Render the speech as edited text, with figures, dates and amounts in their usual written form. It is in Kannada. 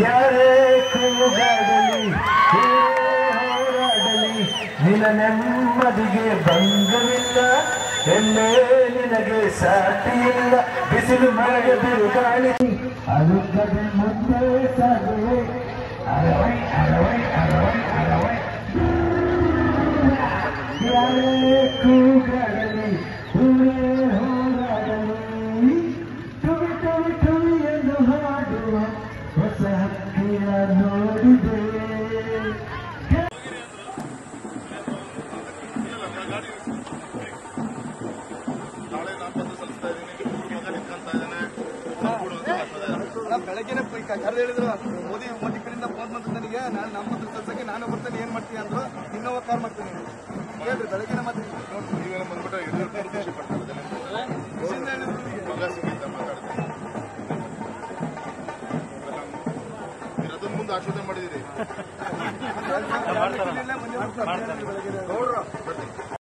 ಯಾರೇ ಕೂಗಾಡಲಿ ಹೋರಾಡಲಿ ನಿನ್ನ ನೆಮ್ಮದಿಗೆ ಭಂಗವಿಲ್ಲ ಎಲ್ಲೇ ನಿನಗೆ ಸಾಟಿಯಿಲ್ಲ ಬಿಸಿಲು ಮಳೆಗೆ ಬಿರುಗಾಳಿ ಅರುಗದೆ ಮುಂದೆ ಸಾಗುವೆ ಅರವೈ ಅರವೈ ಅರವೈ ಅರವೈ ಯಾರೇ ಕೂಗಾಡಲಿ ಹೋರಾಡಲಿ ಟುವಿ ಟುವಿ ಟುವಿ ಎಂದು ಹಾಡುವ ಹೊಸ ಹಕ್ಕಿಯ ನೋಡಿದೆ ಬೆಳಗ್ಗೆ ಕರೆದು ಹೇಳಿದ್ರು ಮೋದಿ ಕಡೆಯಿಂದ ಫೋನ್ ಬಂತು ನನಗೆ ನಾನು ನಮ್ಮ ಕೆಲಸಕ್ಕೆ ನಾನು ಬರ್ತೇನೆ ಏನ್ ಮಾಡ್ತೀನಿ ಅಂದ್ರು ಇನ್ನೋವಾ ಕಾರ್ ಮಾಡ್ತೀನಿ ಹೇಳ್ರಿ ಬೆಳಗ್ಗೆ ಮತ್ತೆ ನೀವೆಲ್ಲ ಬಂದ್ಬಿಟ್ಟು ಖುಷಿ ಪಡ್ತಾರೆ ಅದನ್ನ ಮುಂದೆ ಆಶೋಧನೆ ಮಾಡಿದಿರಿ